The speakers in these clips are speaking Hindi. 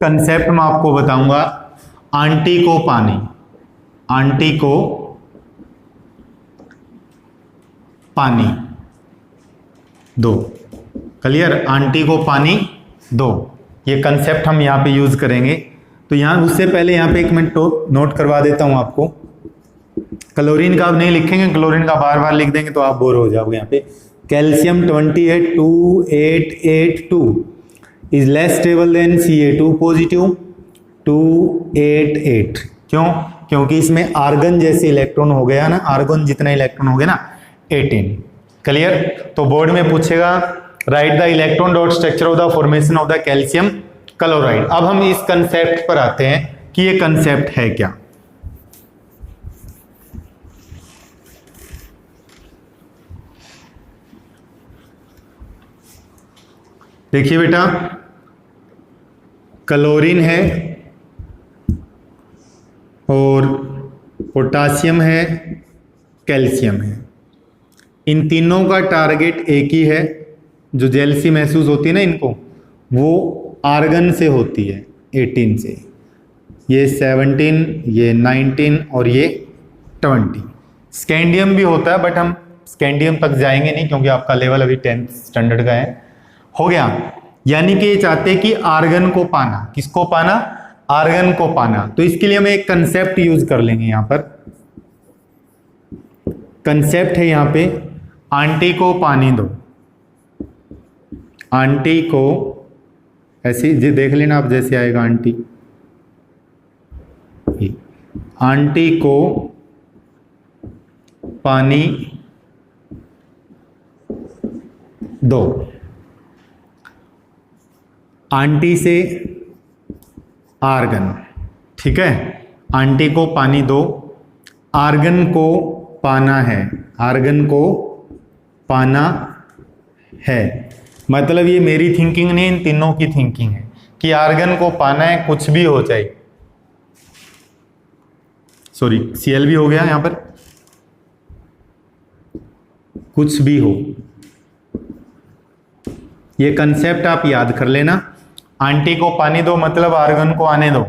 कंसेप्ट मैं आपको बताऊंगा, आंटी को पानी, आंटी को पानी दो। क्लियर? आंटी को पानी दो, ये कंसेप्ट हम यहाँ पे यूज करेंगे। तो यहाँ उससे पहले यहाँ पे एक मिनट नोट करवा देता हूँ आपको। क्लोरीन का आप नहीं लिखेंगे, क्लोरीन का बार बार लिख देंगे तो आप बोर हो जाओगे। यहाँ पे calcium 28282 is less stable then Ca2 positive 288। क्यों? क्योंकि इसमें आर्गन जैसे इलेक्ट्रॉन हो गया ना, आर्गन जितना इलेक्ट्रॉन हो गया ना 18। क्लियर? तो बोर्ड में पूछेगा right the electron dot structure of the formation of the calcium chloride. अब हम इस कंसेप्ट पर आते हैं कि ये कंसेप्ट है क्या। देखिए बेटा, क्लोरीन है और पोटासियम है, कैल्शियम है। इन तीनों का टारगेट एक ही है। जो जेलसी महसूस होती है ना इनको, वो आर्गन से होती है 18 से। ये 17, ये 19 और ये 20। स्कैंडियम भी होता है, बट हम स्कैंडियम तक जाएंगे नहीं क्योंकि आपका लेवल अभी 10th स्टैंडर्ड का है। हो गया? यानी कि ये चाहते हैं कि आर्गन को पाना। किसको पाना? आर्गन को पाना। तो इसके लिए हम एक कंसेप्ट यूज कर लेंगे। यहां पर कंसेप्ट है यहाँ पे, आंटी को पानी दो। आंटी को ऐसे देख लेना आप, जैसे आएगा आंटी, आंटी को पानी दो। आंटी से आर्गन, ठीक है? आंटी को पानी दो, आर्गन को पाना है, आर्गन को पाना है। मतलब ये मेरी थिंकिंग नहीं, इन तीनों की थिंकिंग है कि आर्गन को पाना है, कुछ भी हो जाए। सॉरी, Cl भी हो गया यहां पर, कुछ भी हो। ये कंसेप्ट आप याद कर लेना। आंटी को पानी दो मतलब आर्गन को आने दो।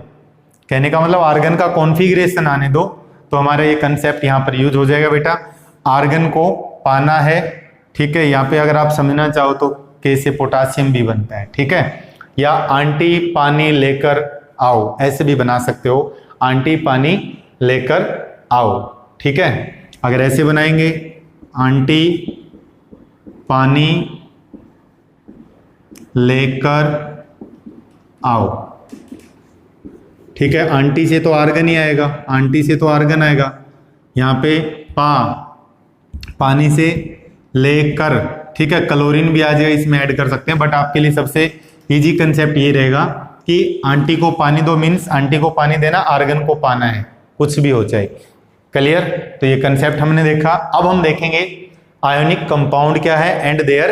कहने का मतलब आर्गन का कॉन्फ़िगरेशन आने दो। तो हमारा ये कंसेप्ट यहां पर यूज हो जाएगा बेटा। आर्गन को पाना है, ठीक है? यहाँ पे अगर आप समझना चाहो तो K से पोटासियम भी बनता है, ठीक है? या आंटी पानी लेकर आओ, ऐसे भी बना सकते हो, आंटी पानी लेकर आओ, ठीक है? अगर ऐसे बनाएंगे, आंटी पानी लेकर आओ, ठीक है? आंटी से तो आर्गन ही आएगा, आंटी से तो आर्गन आएगा। यहाँ पे पानी से लेकर, ठीक है? क्लोरीन भी आ जाएगा, इसमें ऐड कर सकते हैं। बट आपके लिए सबसे इजी कंसेप्ट ये रहेगा कि आंटी को पानी दो मीन्स आंटी को पानी देना, आर्गन को पाना है, कुछ भी हो जाए। क्लियर? तो ये कंसेप्ट हमने देखा। अब हम देखेंगे आयोनिक कंपाउंड क्या है एंड देयर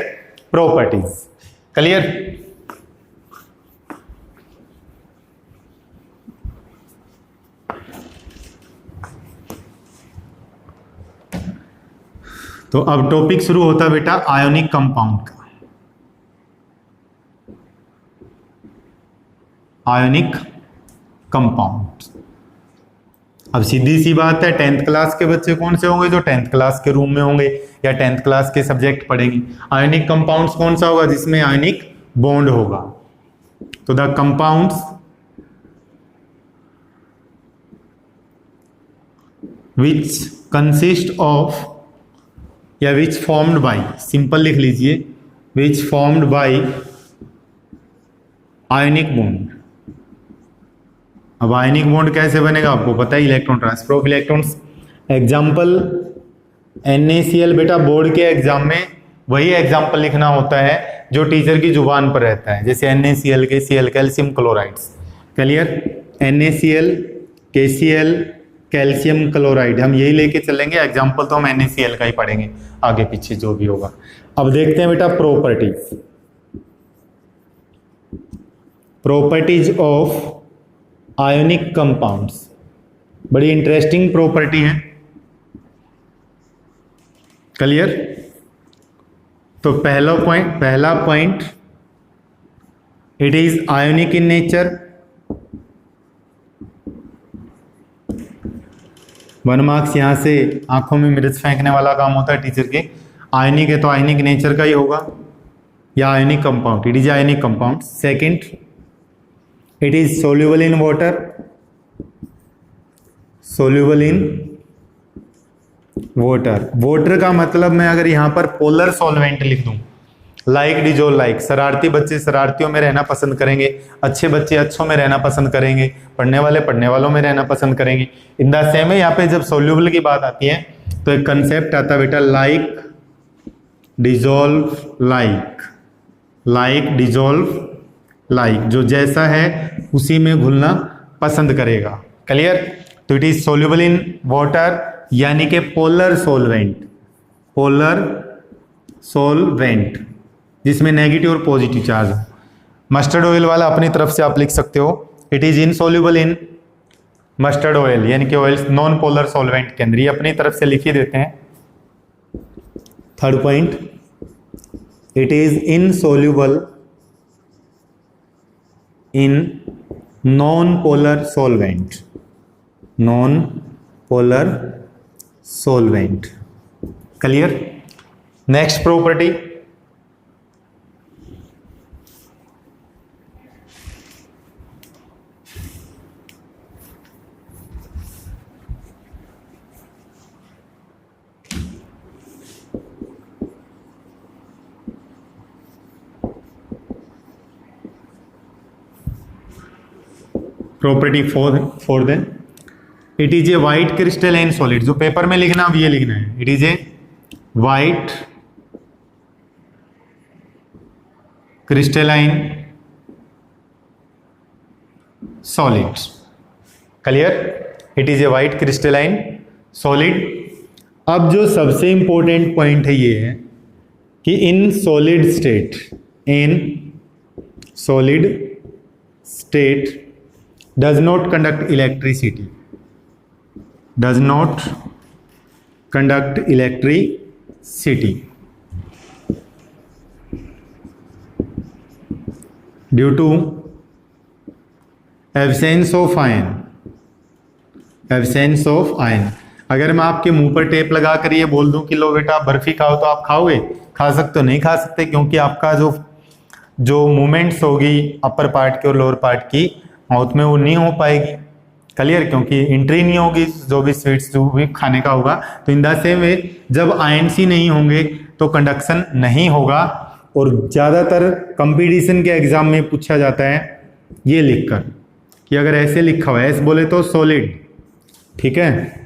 प्रॉपर्टीज। क्लियर? तो अब टॉपिक शुरू होता है बेटा आयोनिक कंपाउंड का। आयोनिक कंपाउंड, अब सीधी सी बात है, 10th क्लास के बच्चे कौन से होंगे? जो 10th क्लास के रूम में होंगे या 10th क्लास के सब्जेक्ट पढ़ेंगे। आयोनिक कंपाउंड्स कौन सा होगा? जिसमें आयोनिक बॉन्ड होगा। तो the compounds which consist of या विच फॉर्म्ड बाई, सिंपल लिख लीजिए, विच फॉर्म्ड बाई आयोनिक बॉन्ड। अब आयोनिक बॉन्ड कैसे बनेगा आपको पता है, electron transfer of electrons. Example NaCl बेटा, बोर्ड के एग्जाम में वही एग्जाम्पल लिखना होता है जो टीचर की जुबान पर रहता है, जैसे NaCl, KCl, calcium chlorides. Clear? NaCl, KCl, calcium chloride, हम यही लेके चलेंगे। एग्जाम्पल तो हम NaCl का ही पढ़ेंगे आगे पीछे जो भी होगा। अब देखते हैं बेटा properties. Properties of ionic compounds, बड़ी इंटरेस्टिंग प्रॉपर्टी है। क्लियर? तो पहला point, it is ionic in nature, 1 marks यहाँ से आंखों में मिर्च फेंकने वाला काम होता है टीचर के। आयनिक है तो आयनिक नेचर का ही होगा, या ionic compound, it is ionic compound. Second, it is soluble in water, soluble in water. Water का मतलब मैं अगर यहाँ पर पोलर सॉल्वेंट लिख दूं, लाइक डिजोल लाइक, शरारती बच्चे शरारतियों में रहना पसंद करेंगे, अच्छे बच्चे अच्छों में रहना पसंद करेंगे, पढ़ने वाले पढ़ने वालों में रहना पसंद करेंगे। इन द सेम है, यहाँ पे जब सोल्यूबल की बात आती है तो एक कंसेप्ट आता है बेटा, like dissolve like, like dissolve like, जो जैसा है उसी में घुलना पसंद करेगा। क्लियर? तो it is soluble in water यानी कि पोलर सोलवेंट, पोलर सोलवेंट जिसमें नेगेटिव और पॉजिटिव चार्ज हो। मस्टर्ड ऑयल वाला अपनी तरफ से आप लिख सकते हो, it is insoluble in mustard oil, यानी कि ऑयल नॉन पोलर सॉल्वेंट के अंदर, ये अपनी तरफ से लिख ही देते हैं। Third point, it is insoluble in non polar solvent, non polar solvent. Clear? Next property, property fourth है, it is a white crystalline solid. जो पेपर में लिखना अब ये लिखना है, it is a white crystalline solid. Clear? It is a white crystalline solid. अब जो सबसे इंपॉर्टेंट पॉइंट है ये है कि in solid state, in solid state does not conduct electricity, does not conduct electricity due to absence of ion, absence of ion। अगर मैं आपके मुंह पर टेप लगा कर ये बोल दूं कि लो बेटा बर्फी खाओ, तो आप खाओगे? खा सकते हो? नहीं खा सकते, क्योंकि आपका जो मूवमेंट्स होगी अपर पार्ट की और लोअर पार्ट की माउथ में, वो नहीं हो पाएगी। क्लियर? क्योंकि एंट्री नहीं होगी जो भी स्वीट्स जो भी खाने का होगा। तो इन द सेम वे जब आयंस ही नहीं होंगे तो कंडक्शन नहीं होगा। और ज़्यादातर कंपटीशन के एग्जाम में पूछा जाता है ये लिखकर कि अगर ऐसे लिखा हुआ है, ऐसे बोले तो सॉलिड, ठीक है,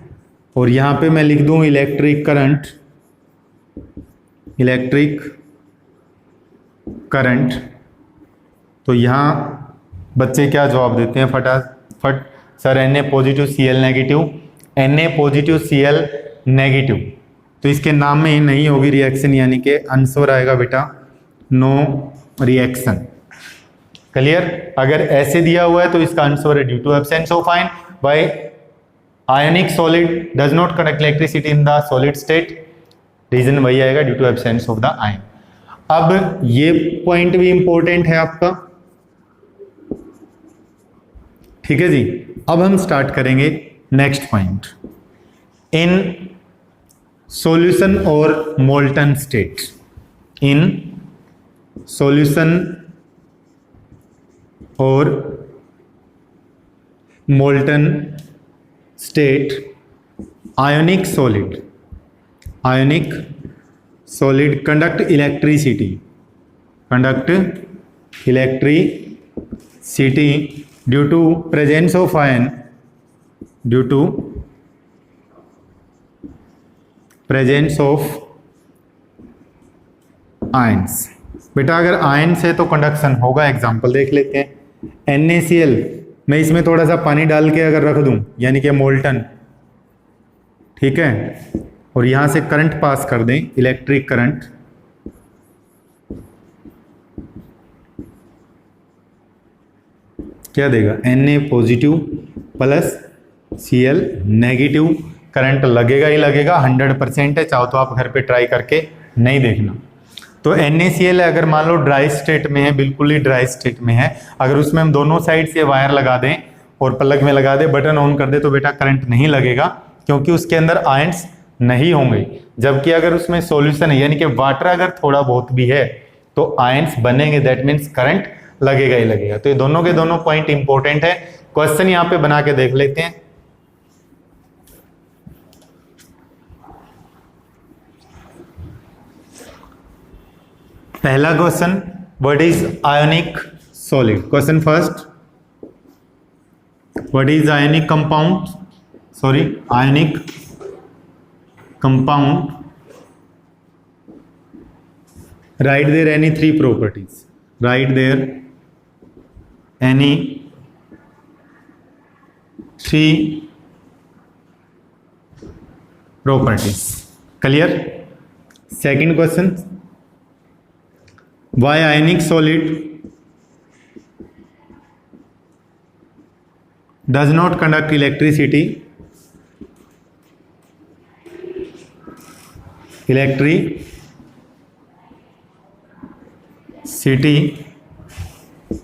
और यहाँ पे मैं लिख दूँ इलेक्ट्रिक करंट, इलेक्ट्रिक करंट, तो यहाँ बच्चे क्या जवाब देते हैं फटाफट? Sir Na positive Cl negative, Na positive Cl negative. तो इसके नाम में नहीं होगी रिएक्शन, यानी कि आंसर आएगा बेटा नो रिएक्शन। क्लियर? अगर ऐसे दिया हुआ है तो इसका आंसर है due to absence of ion by ionic solid does not conduct electricity in the solid state, reason वही आएगा due to absence of the ion. अब ये पॉइंट भी इंपॉर्टेंट है आपका, ठीक है जी। अब हम स्टार्ट करेंगे नेक्स्ट पॉइंट, इन सॉल्यूशन और मोल्टन स्टेट, इन सॉल्यूशन और molten state ionic solid, ionic solid conduct electricity, conduct electricity due to presence of ion, due to presence of ions. बेटा अगर आयंस है तो कंडक्शन होगा, एग्जांपल देख लेते हैं। NaCl मैं इसमें थोड़ा सा पानी डाल के अगर रख दूं, यानी कि मोल्टन, ठीक है, और यहां से करंट पास कर दें, इलेक्ट्रिक करंट, क्या देगा? Na positive plus Cl negative, current लगेगा ही लगेगा, 100% है। चाहो तो आप घर पे ट्राई करके नहीं देखना। तो NaCl अगर मान लो ड्राई स्टेट में है, बिल्कुल ही ड्राई स्टेट में है, अगर उसमें हम दोनों साइड से वायर लगा दें और प्लग में लगा दें, बटन ऑन कर दे, तो बेटा करंट नहीं लगेगा, क्योंकि उसके अंदर आयंस नहीं होंगे। जबकि अगर उसमें सॉल्यूशन है यानी कि वाटर अगर थोड़ा बहुत भी है तो आयंस बनेंगे, दैट मीन्स करंट लगेगा ही लगेगा। तो ये दोनों के दोनों पॉइंट इंपॉर्टेंट है। क्वेश्चन यहां पे बना के देख लेते हैं। पहला question, what is ionic solid? Question first, what is ionic compound? Sorry, ionic compound, write there any three properties. Write there any three properties. Clear? Second question, why ionic solid does not conduct electricity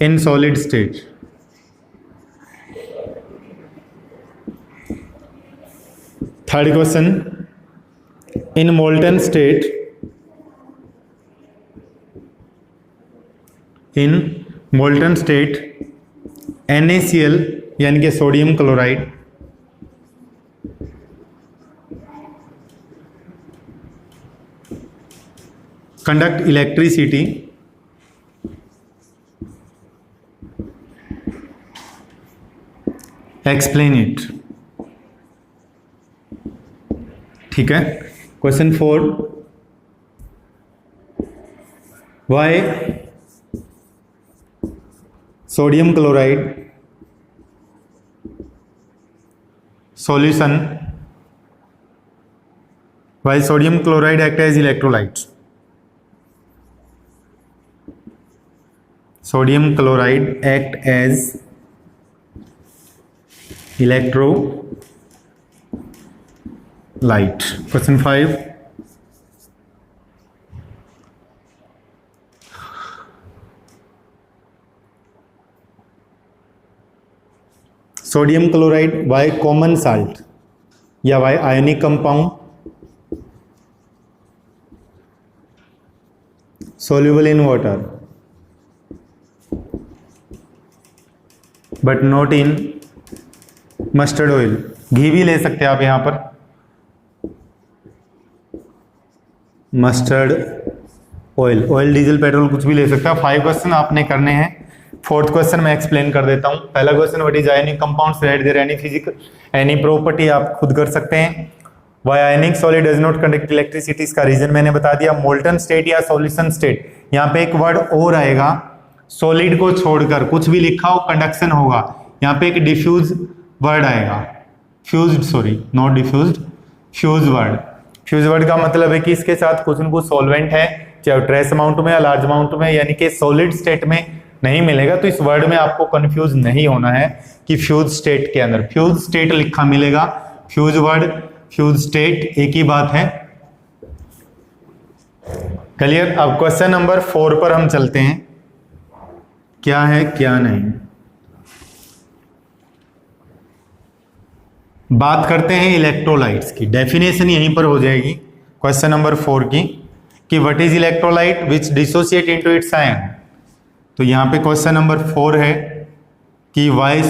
in solid state? Third question, in molten state NaCl यानी कि sodium chloride conduct electricity explain it. ठीक है। Question 4, why sodium chloride solution, why sodium chloride act as electrolyte? Sodium chloride act as electrolyte. Question 5, sodium chloride why common salt या why ionic compound soluble in water but not in mustard oil? घी भी ले सकते हैं आप यहां पर, mustard oil, oil, diesel, petrol कुछ भी ले सकते हैं। 5 क्वेश्चन आपने करने हैं। 4th क्वेश्चन मैं एक्सप्लेन कर देता हूं। पहला question, what is ionic compounds? Write there any physical any property, आप खुद कर सकते हैं। Why ionic solid does not conduct electricity, इसका रीजन मैंने बता दिया। मोल्टन स्टेट या सॉल्यूशन स्टेट, यहां पे एक वर्ड और आएगा, सॉलिड को छोड़कर कुछ भी लिखा हो कंडक्शन होगा। यहां पे एक डिफ्यूज वर्ड आएगा, fused, sorry not diffused, fuse word. Fuse word का मतलब है कि इसके साथ कुछ न कुछ सॉल्वेंट है, चाहे ट्रेस अमाउंट में या लार्ज अमाउंट में, यानी कि सॉलिड स्टेट में नहीं मिलेगा। तो इस वर्ड में आपको कंफ्यूज नहीं होना है कि फ्यूज स्टेट के अंदर फ्यूज स्टेट लिखा मिलेगा। फ्यूज वर्ड, फ्यूज स्टेट एक ही बात है। क्लियर? अब क्वेश्चन नंबर 4 पर हम चलते हैं, क्या है क्या नहीं। बात करते हैं इलेक्ट्रोलाइट्स की, डेफिनेशन यहीं पर हो जाएगी क्वेश्चन नंबर 4 की, कि what is electrolyte which dissociate into its ion. तो यहां पे क्वेश्चन नंबर 4 है कि why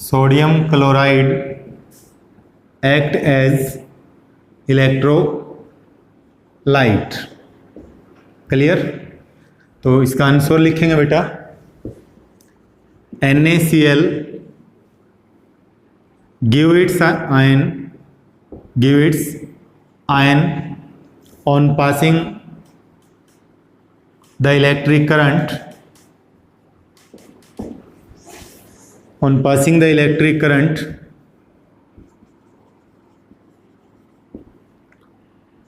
sodium chloride act as electrolyte. Clear? तो इसका आंसर लिखेंगे बेटा, NaCl give its ion on passing the electric current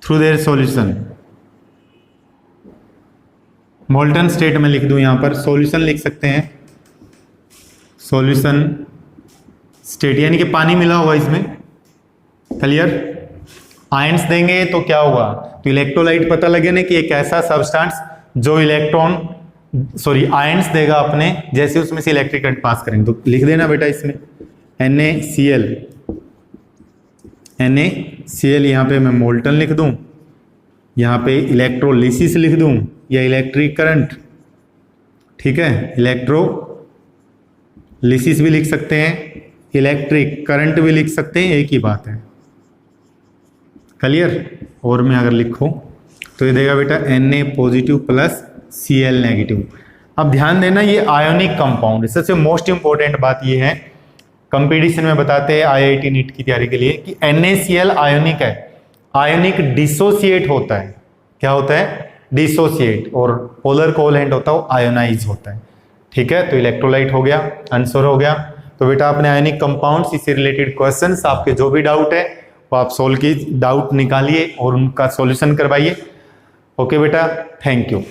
through their solution। Molten state में लिख दूं, यहां पर सॉल्यूशन लिख सकते हैं, सॉल्यूशन स्टेट यानी कि पानी मिला होगा इसमें। क्लियर? आयंस देंगे तो क्या होगा, तो इलेक्ट्रोलाइट पता लगे ना कि एक ऐसा सब्सटेंस जो इलेक्ट्रॉन सॉरी आयंस देगा अपने, जैसे उसमें से इलेक्ट्रिक करंट पास करेंगे। तो लिख देना बेटा इसमें NaCl, यहाँ पे मैं मोल्टन लिख दूं, यहाँ पे इलेक्ट्रोलिसिस लिख दूं या इलेक्ट्रिक करंट, ठीक है, इलेक्ट्रोलिसिस भी लिख सकते हैं, इलेक्ट्रिक करंट भी लिख सकते हैं, एक ही बात है। क्लियर? और मैं अगर लिखूं तो ये देगा बेटा Na positive plus Cl negative. अब ध्यान देना ये आयोनिक कंपाउंड है। सबसे मोस्ट इंपॉर्टेंट बात ये है, कंपटीशन में बताते हैं IIT नीट की तैयारी के लिए कि NaCl आयोनिक है, आयोनिक डिसोसिएट होता है। क्या होता है? डिसोसिएट। और पोलर कोवेलेंट होता है वो आयोनाइज होता है। ठीक है, तो इलेक्ट्रोलाइट हो गया, आंसर हो गया। तो बेटा आपने आयोनिक कंपाउंड्स, इससे रिलेटेड क्वेश्चंस, आपके जो भी डाउट है वो आप सोल्व की, डाउट निकालिए और उनका सॉल्यूशन करवाइए। ओके बेटा, थैंक यू।